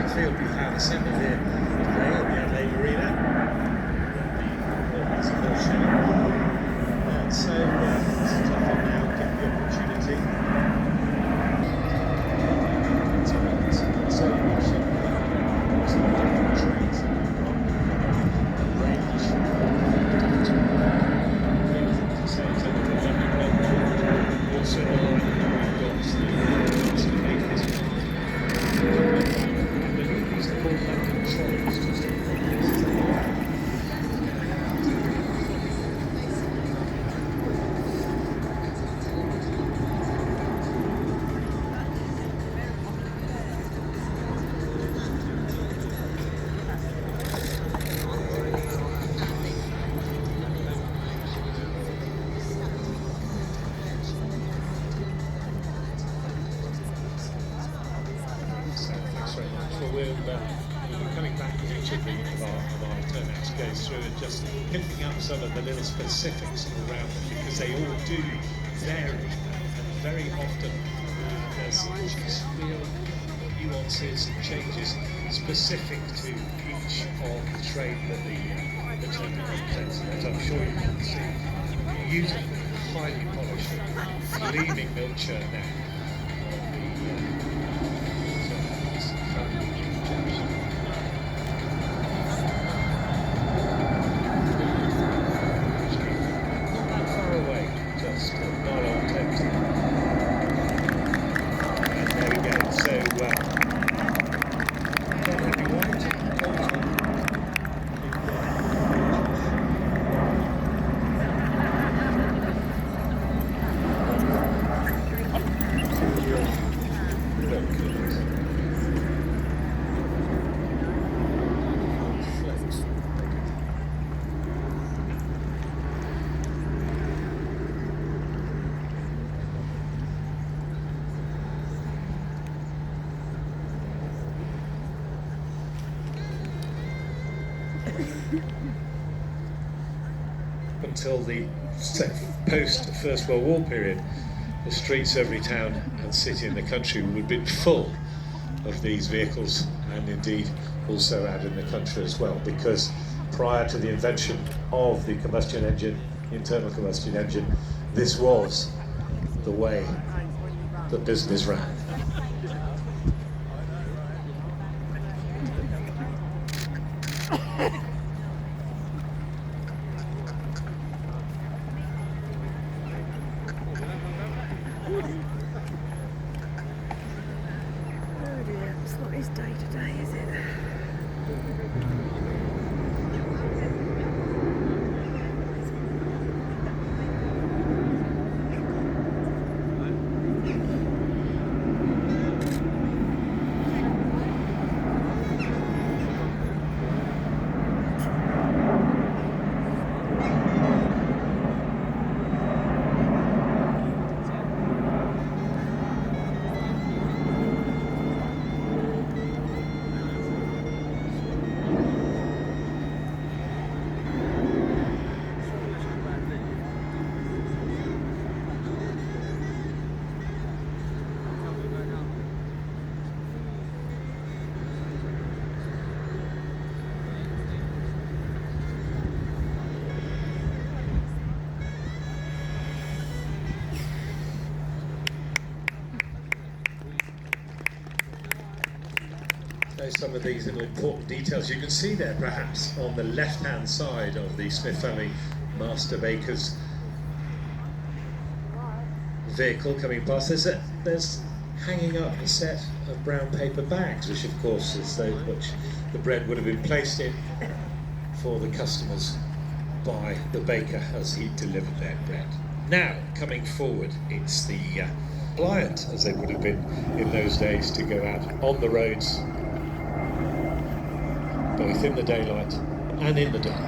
fantastic field we have assembled here today at the Adelaide Arena, the Windsor Horse Show. So this is tough on now, give the opportunity. So you watch some different trains that we've got, range. To say it's over the lovely also we've got the make this these are called London trolleys, just to we'll be coming back with each of our turnouts to go through and just picking up some of the little specifics around them, because they all do vary, and very often there's just real nuances and changes specific to each of the trade that the turnout represents. And as I'm sure you can see, beautiful, highly polished, gleaming milk churn now. Until the post-First World War period, the streets of every town and city in the country would have been full of these vehicles, and indeed also out in the country as well, because prior to the invention of the combustion engine, internal combustion engine, this was the way that business ran. Oh dear, it's not his day today, is it? Some of these little important details you can see there perhaps on the left hand side of the Smith family master baker's vehicle coming past. There's hanging up a set of brown paper bags, which of course is those which the bread would have been placed in for the customers by the baker as he delivered their bread. Now coming forward, it's the pliant, as they would have been in those days, to go out on the roads both in the daylight and in the dark.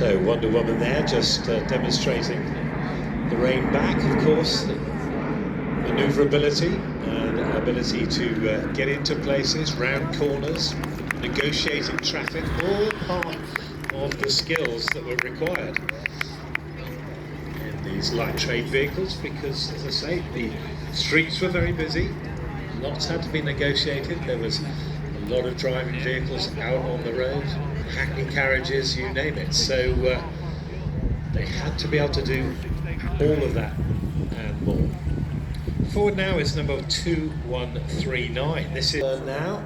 So Wonder Woman there, just demonstrating the rein back, of course, manoeuvrability and ability to get into places, round corners, negotiating traffic, all part of the skills that were required in these light trade vehicles, because, as I say, the streets were very busy, lots had to be negotiated, there was a lot of driving vehicles out on the road, hackney carriages, you name it, so they had to be able to do all of that and more. Forward now is number 2139. This is now.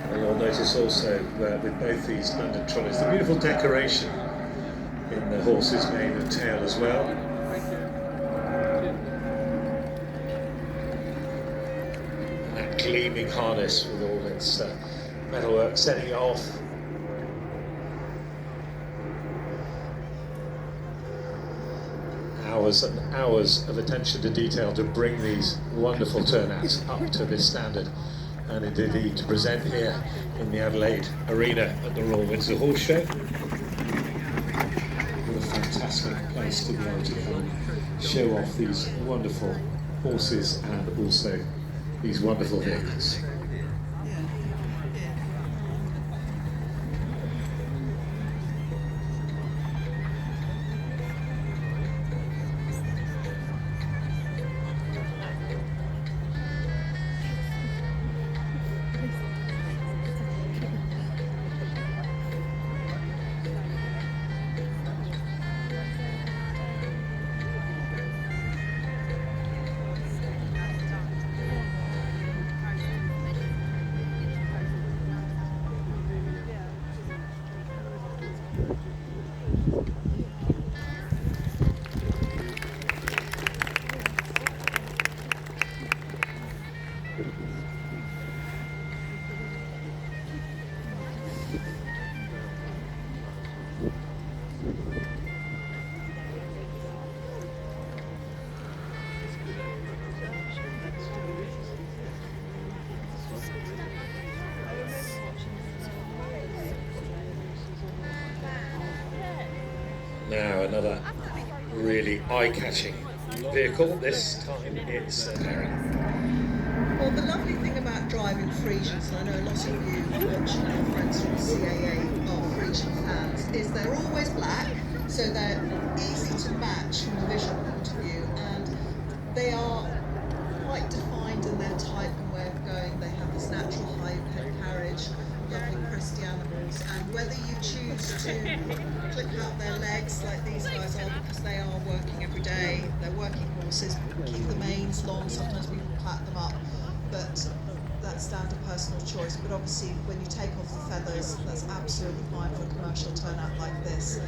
And you'll notice also with both these London trolleys the beautiful decoration in the horse's mane and tail as well. And that gleaming harness with all its metalwork setting it off. Hours and hours of attention to detail to bring these wonderful turnouts up to this standard, and indeed to present here in the Adelaide Arena at the Royal Windsor Horse Show. What a fantastic place to be able to come and show off these wonderful horses and also these wonderful vehicles. Now another really eye-catching vehicle. This time it's Well, the lovely thing about driving Friesians, and I know a lot of you watching our friends from CAA are Friesian fans, is they're always black, so they're easy to match from a visual point of view, and they are quite defined in their type and way of going. They have this natural high head carriage, lovely cresty animals, and whether you choose to clip out their legs like these guys are, because they are working every day, they're working horses, keep the manes long, sometimes people pat them up, but that's down to personal choice. But obviously when you take off the feathers, that's absolutely fine for a commercial turnout like this.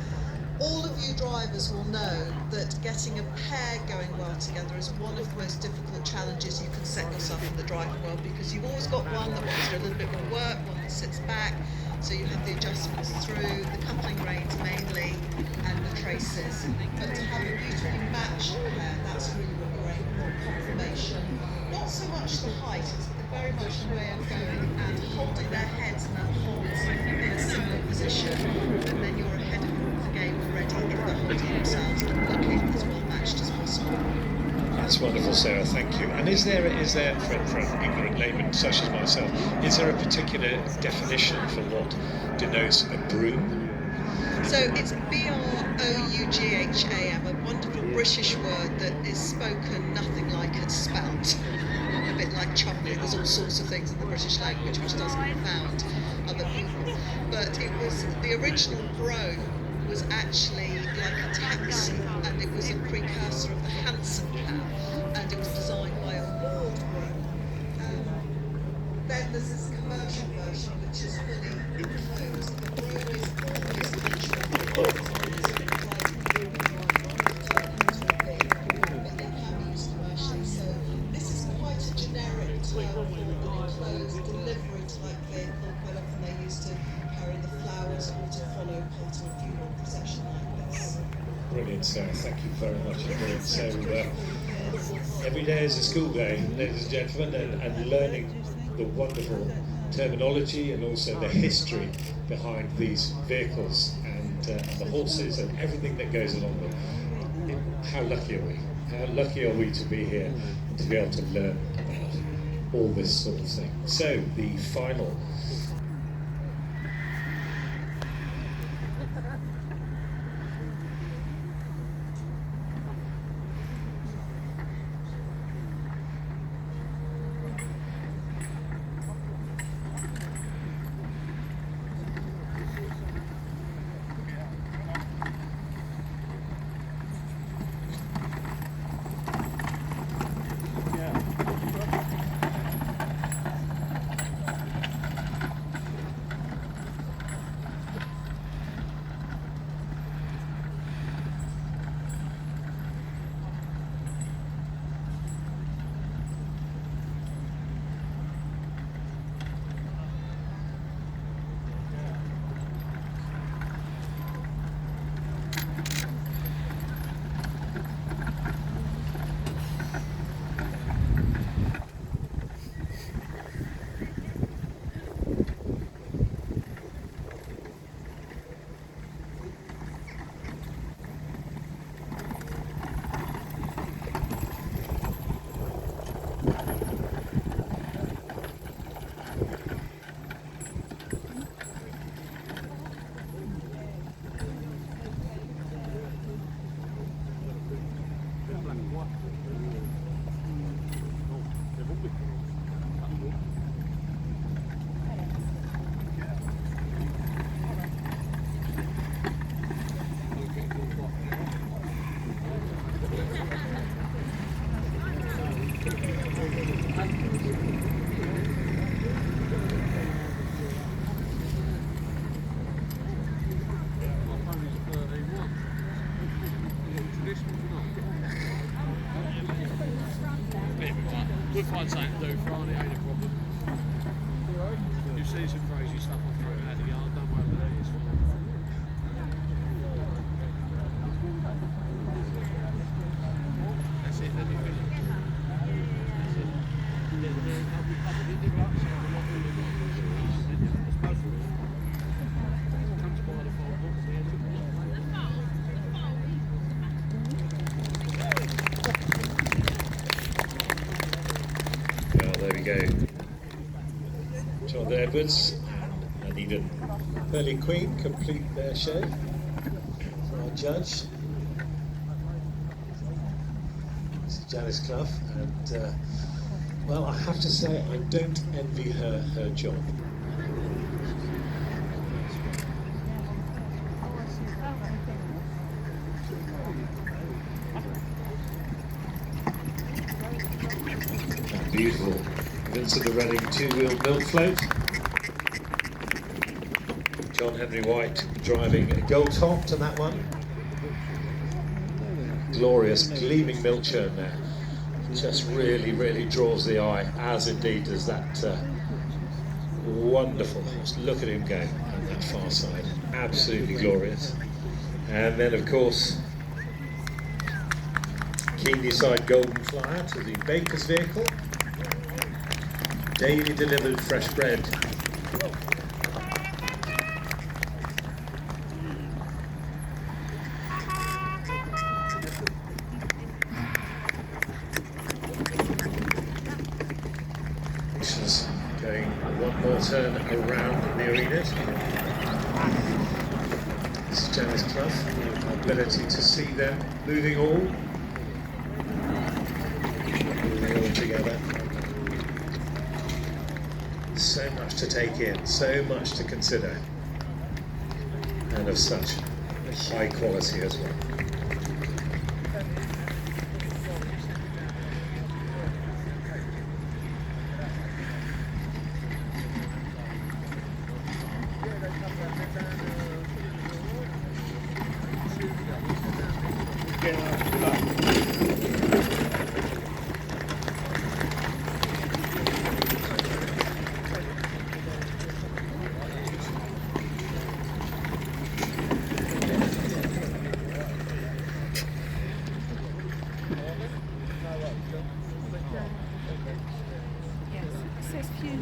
All of you drivers will know that getting a pair going well together is one of the most difficult challenges you can set yourself in the driving world, because you've always got one that wants to do a little bit more work, one that sits back, so you have the adjustments through, the coupling reins mainly, and the traces. But to have a beautifully matched pair, that's really what you're aiming for, confirmation. Not so much the height, it's very much the way of going and holding their heads and that holds in a similar position, and then you're ahead of the game already if they're holding themselves and looking as well matched as possible. That's wonderful, Sarah, thank you. And is there for an ignorant layman such as myself, is there a particular definition for what denotes a broom? So it's B-R-O-U-G-H-A-M, a wonderful British word that is spoken nothing like it's spelt. A bit like chocolate, there's all sorts of things in the British language which doesn't confound other people. But it was, the original broughs was actually like a taxi, and it was a precursor of the Hansom cab, and it was designed by a Ward brougham. Then there's this commercial version which is fully enclosed. The brougham is always natural, but they can be used commercially. So this is quite a generic term for an enclosed delivery type vehicle. Quite often they used to carry the flowers or to follow part of a funeral procession like this. Brilliant, Sarah. Thank you very much indeed. So Every day is a school day, ladies and gentlemen, and learning the wonderful terminology and also the history behind these vehicles and the horses and everything that goes along with it. How lucky are we? How lucky are we to be here and to be able to learn about all this sort of thing? So, the final We'll find something to do Friday, ain't a problem. You see some crazy stuff on through out the yard, don't worry about it, it's fine. That's it, then you finish. That's it. Comes by the phone box here. Well, there we go. John Edwards and Eden Pearly Queen complete their show for our judge. This is Janice Clough, and well, I have to say I don't envy her job. Beautiful Windsor the Reading two-wheel milk float. John Henry White driving a gold top to that one. Glorious gleaming milk churn there. Just really draws the eye, as indeed does that wonderful horse. Look at him go on that far side. Absolutely glorious. And then of course keenly side golden flyer to the baker's vehicle. Daily delivered fresh bread. Going one more turn around the arena. This is Janice Clough. Our ability to see them moving all together. So much to take in, so much to consider, and of such high quality as well. Yes, it says few.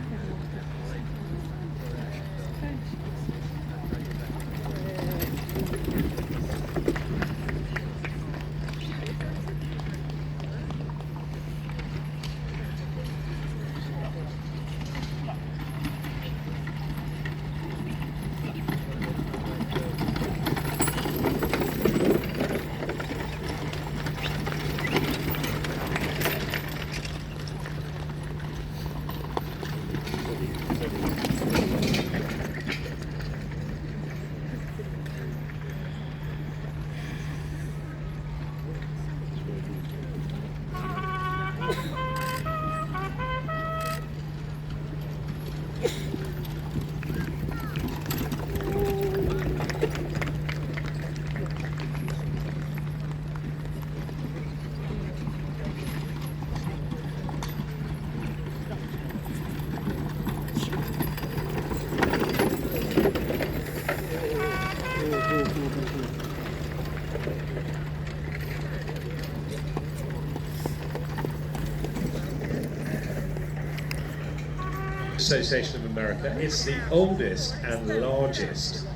Association of America. It's the oldest and largest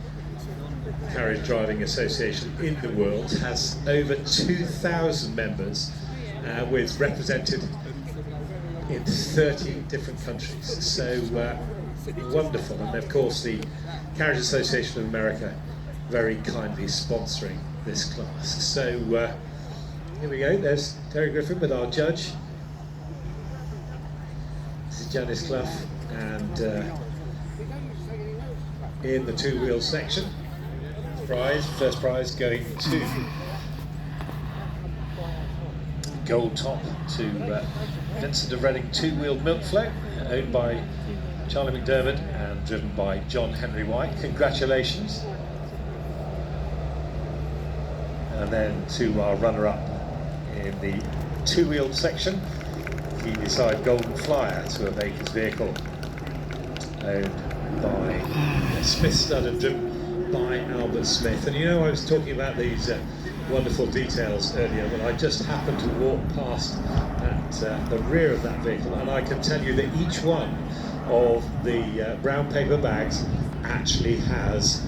carriage driving association in the world. Has over 2,000 members, with represented in 30 different countries. So wonderful. And of course the Carriage Association of America very kindly sponsoring this class. So here we go. There's Terry Griffin with our judge. This is Janice Clough. And in the two-wheel section, first prize going to gold top to Vincent of Reading two-wheel milk float, owned by Charlie McDermott and driven by John Henry White. Congratulations. And then to our runner-up in the two-wheeled section, he decided Golden Flyer to a Baker's vehicle, owned by Smith Stud and driven by Albert Smith. And you know, I was talking about these wonderful details earlier, but I just happened to walk past at the rear of that vehicle, and I can tell you that each one of the brown paper bags actually has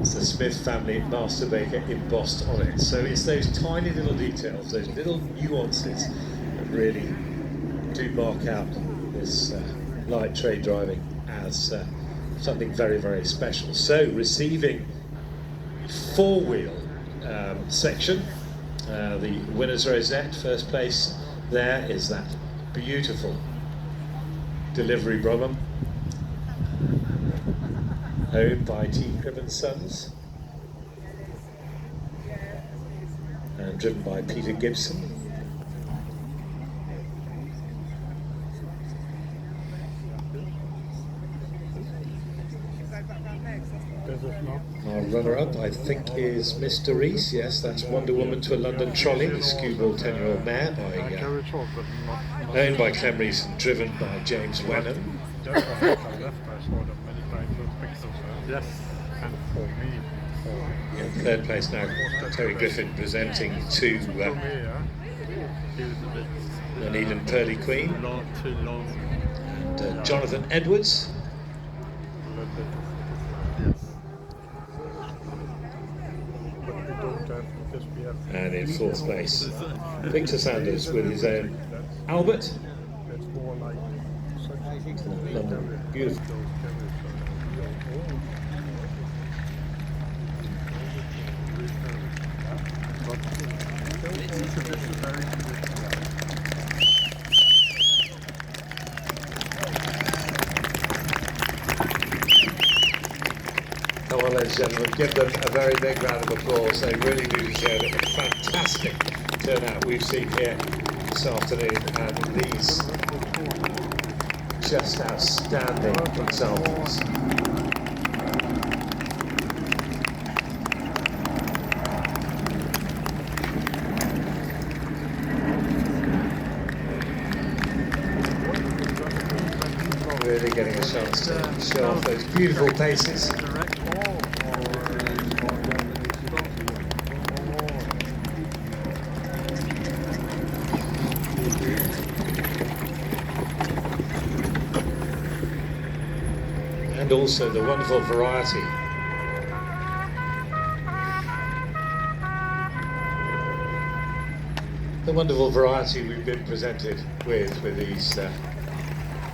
the Smith family Master Baker embossed on it. So it's those tiny little details, those little nuances that really do mark out this light trade driving as something very, very special. So receiving four-wheel section, the winner's rosette, first place there is that beautiful delivery Brabham, owned by T. Cribb and Sons and driven by Peter Gibson. Our runner-up, I think, is Mr. Rees. Yes, that's Wonder Woman to a London Trolley, the skewbald 10-year-old mare, owned by Clem Rees and driven by James Wenham. Yes, and for me. In third place now, Terry Griffin presenting to Nuneaton Pearly Queen. And Jonathan Edwards. And in fourth place, Victor Sanders with his own Albert. London, beautiful. Come on, ladies and gentlemen, give them a very big round of applause. They really do deserve it. A fantastic turnout we've seen here this afternoon, and these just outstanding examples. Really getting a chance to show off those beautiful paces. and also the wonderful variety we've been presented with these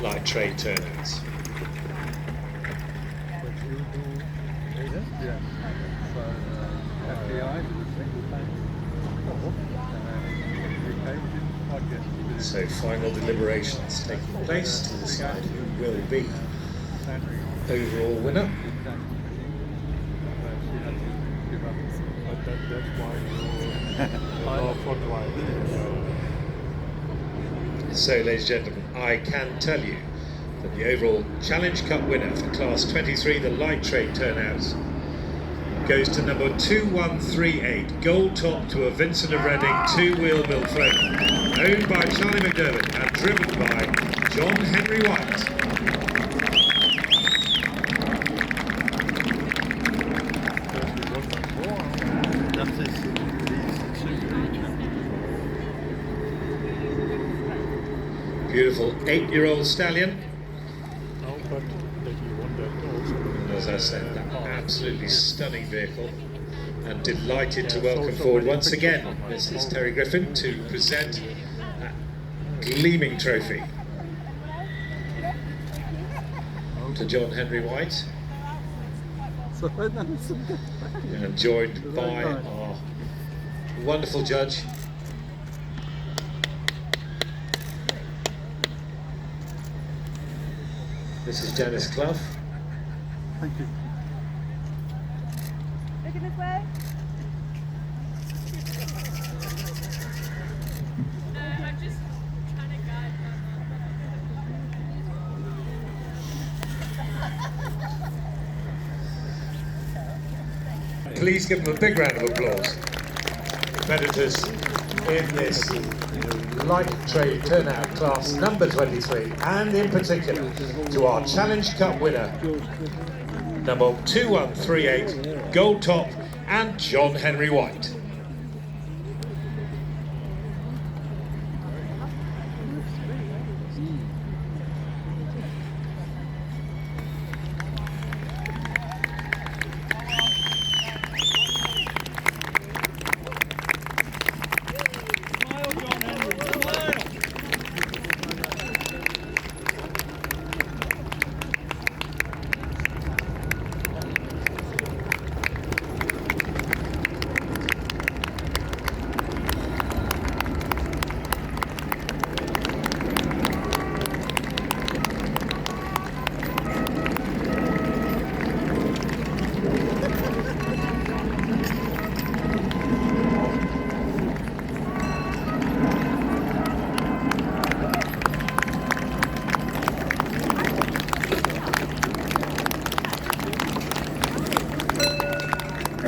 light trade turnouts. Yeah. So, FBI for the single time. So final deliberations taking place to decide who will be overall winner. That's why you're front line. So, ladies and gentlemen, I can tell you that the overall Challenge Cup winner for Class 23, the light trade turnouts, goes to number 2138, gold top to a Vincent of Reading two-wheel mill frame, owned by Charlie McDermott and driven by John Henry White. Beautiful 8-year-old stallion. And as I said, that absolutely stunning vehicle. And delighted to welcome forward once again Mrs. Terry Griffin to present that gleaming trophy to John Henry White. And joined by our wonderful judge, Mrs. Janice Clough. Thank you. Looking this way. I'm just trying to guide Please give them a big round of applause. Competitors in this light trade turnout class number 23, and in particular to our Challenge Cup winner, number 2138, gold top, and John Henry White.